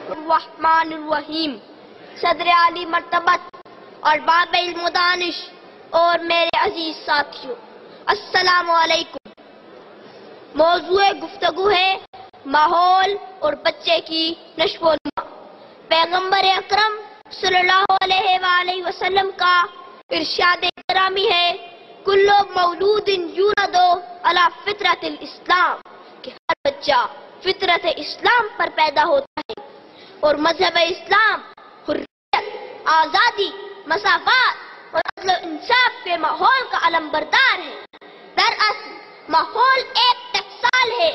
बिस्मिल्लाहिर्रहमानिर्रहीम। सदर आली मर्तबत और बाब इल्म दानिश और मेरे अजीज साथियों, अस्सलामु अलैकुम। मौजूए गुफ्तगू है माहौल और बच्चे की नश्व-ओ-नुमा। पैगंबर अकरम सल्लल्लाहु अलैहि वसल्लम का इरशाद ग्रामी है, कुल्लु मौलूदिन यूलदु अला फितरतिल इस्लाम, कि हर बच्चा फितरत इस्लाम पर पैदा होता है और मजहब इस्लाम हुर्रियत, आजादी, मसाफात और अदल व इंसाफ के माहौल का अलमबरदार है। दरअसल माहौल एक टकसाल है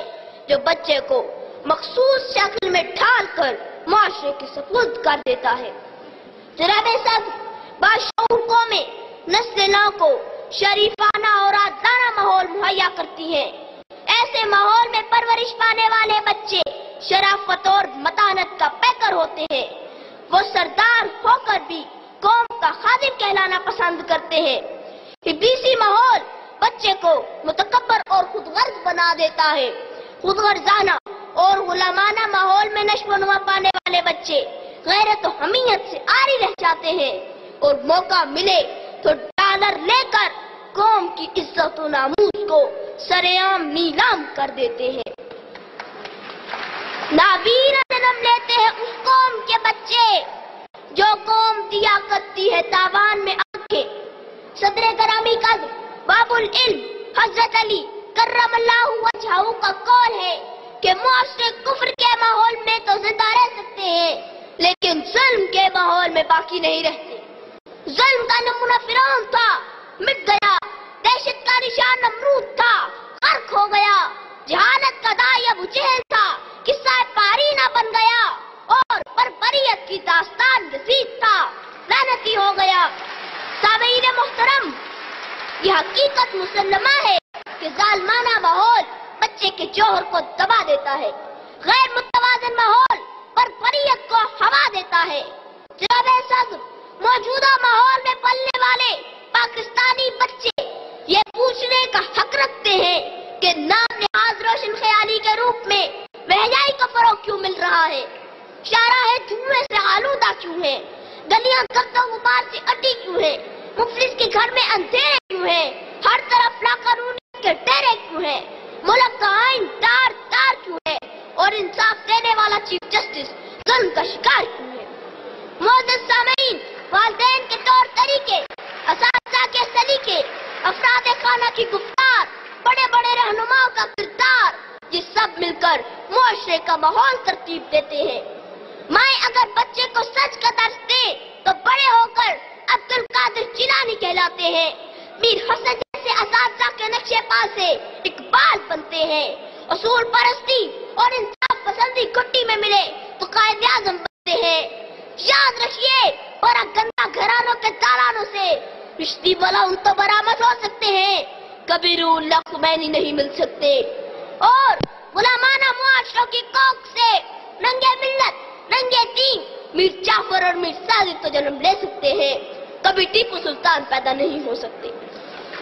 जो बच्चे को मखसूस शक्ल में ढालकर माशरे के सपुर्द कर देता है। जनाब सदर बाशऊर कौमें नस्ल नौ को शरीफाना और आज़ाना माहौल मुहैया करती है। ऐसे माहौल में परवरिश पाने वाले बच्चे शराफत और मतानत का पैकर होते हैं। वो सरदार होकर भी कौम का खादिम कहलाना पसंद करते हैं। इब्लीसी माहौल बच्चे को मुतकब्बर और खुदगर्ज बना देता है। खुदगर्जाना और गुलामाना माहौल में नश्व-ओ-नुमा पाने वाले बच्चे गैरत और हमीयत से आरी रह जाते हैं और मौका मिले तो डॉलर लेकर कौम की इज्जत और नामूस को सरेआम नीलाम कर देते हैं। नावीर जन्म लेते हैं उस कौम के बच्चे जो कौम दिया करती है तावान में आंखें। सदर ग्रामी कद्र बाबुल इल्म हजरत अली कर्रमल्लाहु वजहहू का कौल है कि मुआशरे कुफ्र के माहौल में तो जिंदा रह सकते हैं, लेकिन जुल्म के माहौल में बाकी नहीं रहते। जुल्म का नमूना फिरौन था, मिट गया। दहशत का निशान नमरूद था, गर्क हो गया। जहालत का दाई अबू जहल था, किस्सा पारीना बन गया। और बरबरियत की दास्तान यजीद था, लानती हो गया। सामीईन मोहतरम, यह हकीकत मुसल्लमा है कि जालिमाना माहौल बच्चे के जौहर को दबा देता है। गैर मुतवाज़िन माहौल बरबरियत को हवा देता है। जनाब सदर, मौजूदा माहौल में पलने वाले पाकिस्तानी बच्चे ये पूछने का हक रखते हैं कि नाम निहाज रोशन ख्याली के रूप में महंगाई का फरोग क्यों मिल रहा है, शाहराहें धुएं से आलूदा क्यों है, गलियां गर्द गुबार से अटी क्यों है, मुफलिस के घर में अंधेरे क्यों है, हर तरफ लाकानूनी के डेरे क्यों है, मुल्क का आइन तार तार क्यों है और इंसाफ देने वाला चीफ जस्टिस जुल्म का शिकार क्यों है। मोअज़्ज़िज़ सामीईन, वालिदैन के तौर तरीके, असातिज़ा के सलीके, अफराद खाना की गुफ्तार, बड़े बड़े रहनुमाओं का किरदार, ये सब मिलकर मुआशरे का माहौल तरतीब देते हैं। माए अगर बच्चे को सच का दर्स दे तो बड़े होकर अब्दुल कादिर जिलानी कहलाते हैं। मीर हसन जैसे असातिज़ा के नक्शे पा से इकबाल बनते हैं। असूल परस्ती और इंसाफ पसंदी कुट्टी में मिले तो कायदे आज़म बनते हैं। याद रखिए, बड़ा गंदा घरानों के दालानों से रिश्ती वाला उन तो बरामद हो सकते हैं, कभी रूहुल्लाह खुमैनी नहीं मिल सकते। और गुलामाना मुआशरों की कोख से नंगे मिल्लत, नंगे दीन मीर जाफर और मीर साजिद तो जन्म ले सकते हैं, कभी टीपू सुल्तान पैदा नहीं हो सकते।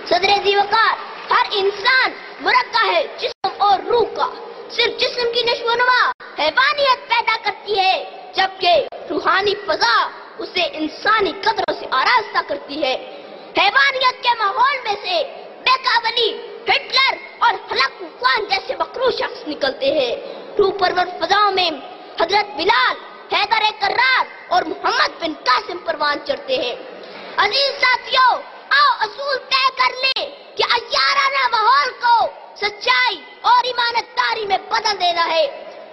सदर ज़ीवकार, हर इंसान मुरक्का है जिस्म और रूह का। सिर्फ जिस्म की नश्व-ओ-नुमा हैवानियत पैदा करती है, जबकि रूहानी फजा उसे इंसानी कदरों से आरास्ता करती है। हैवानियत के माहौल में से बेकाबली, हिटलर और हलाकू खान जैसे मकरू शख्स निकलते हैं। रूह परवर फजाओं में हजरत बिलाल, हैदर कर्रार और मोहम्मद बिन कासिम परवान चढ़ते हैं। अजीज साथियों, आओ असूल तय कर ले कि अय्याराना माहौल को सच्चाई और ईमानदारी में बदल देना है।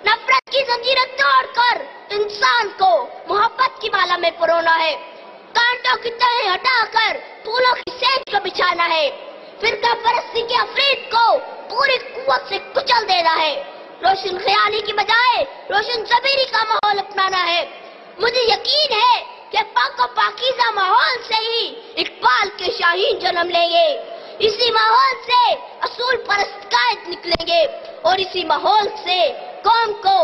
नफरत की जंजीरें तोड़कर इंसान को मोहब्बत की माला में परोना है। कांटों की तह हटाकर फूलों की सेज को बिछाना है। फिरका परस्ती के अफरीद को पूरी कुव्वत से कुचल देना है। रोशन ख्याली की बजाय रोशन ज़मीरी का माहौल अपनाना है। मुझे यकीन है कि पाको पाकीज़ा माहौल से ही इकबाल के शाहीन जन्म लेंगे। इसी माहौल से असूल परस्त कायद निकलेंगे और इसी माहौल से कौम को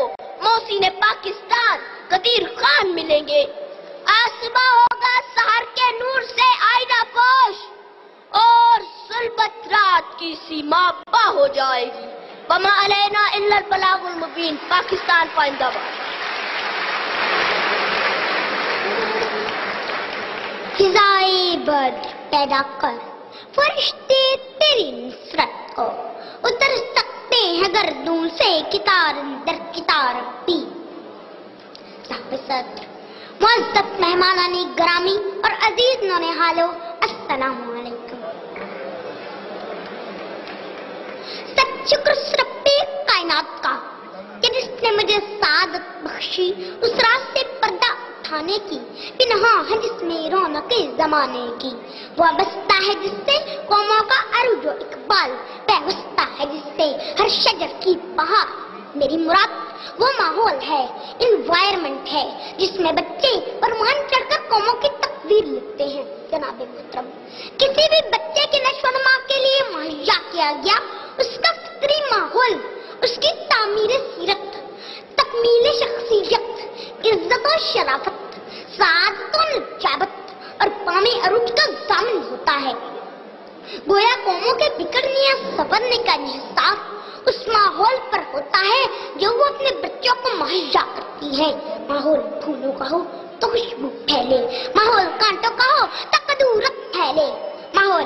मोहसिन पाकिस्तान कदीर खान मिलेंगे। आसमां होगा सहर के नूर से आईना पोश और सुल्बत रात की सीमा पा हो जाएगी। वमा अलैना इल्लल बलागुल मुबीन। पाकिस्तान जिंदाबाद। فضائے بدر پیدا کر، فرشتے تیری نصرت کو اتر سکتے ہیں گردوں سے کتار در کتار بھی۔ صاحب صدر، معزز مہمانان گرامی اور عزیز نونہالو، السلام علیکم۔ سب شکر رب کائنات کا کہ جس نے مجھے سعادت بخشی اس راز سے پردہ اٹھانے کی، پنہاں ہے جس میں رونق زمانے کی، وابستہ ہے جس سے قوموں کا عروج و اقبال، پیوستہ ہے جس سے ہر شجر کی بہار۔ میری مراد وہ ماحول ہے، انوائرمنٹ ہے جس میں بچے فرمان چڑھ کر قوموں کی تقدیر لکھتے ہیں۔ جناب محترم، کسی بھی بچے کی نشو و نما کے لیے مہیا کیا گیا اس کا فطری ماحول، اس کی تعمیر سیرت، تکمیل شخصیت، عزت و شرافت، سعادت و نجابت اور قوم عروج کا ضامن ہوتا ہے۔ گویا قوموں کے بگڑنے یا سنورنے کا انحصار اس ماحول پر ہوتا ہے جو وہ اپنے بچوں کو مہیا کرتی ہے۔ ماحول پھولوں کا ہو تو خوشبو پھیلے، ماحول کانٹوں کا ہو تو کدورت پھیلے، ماحول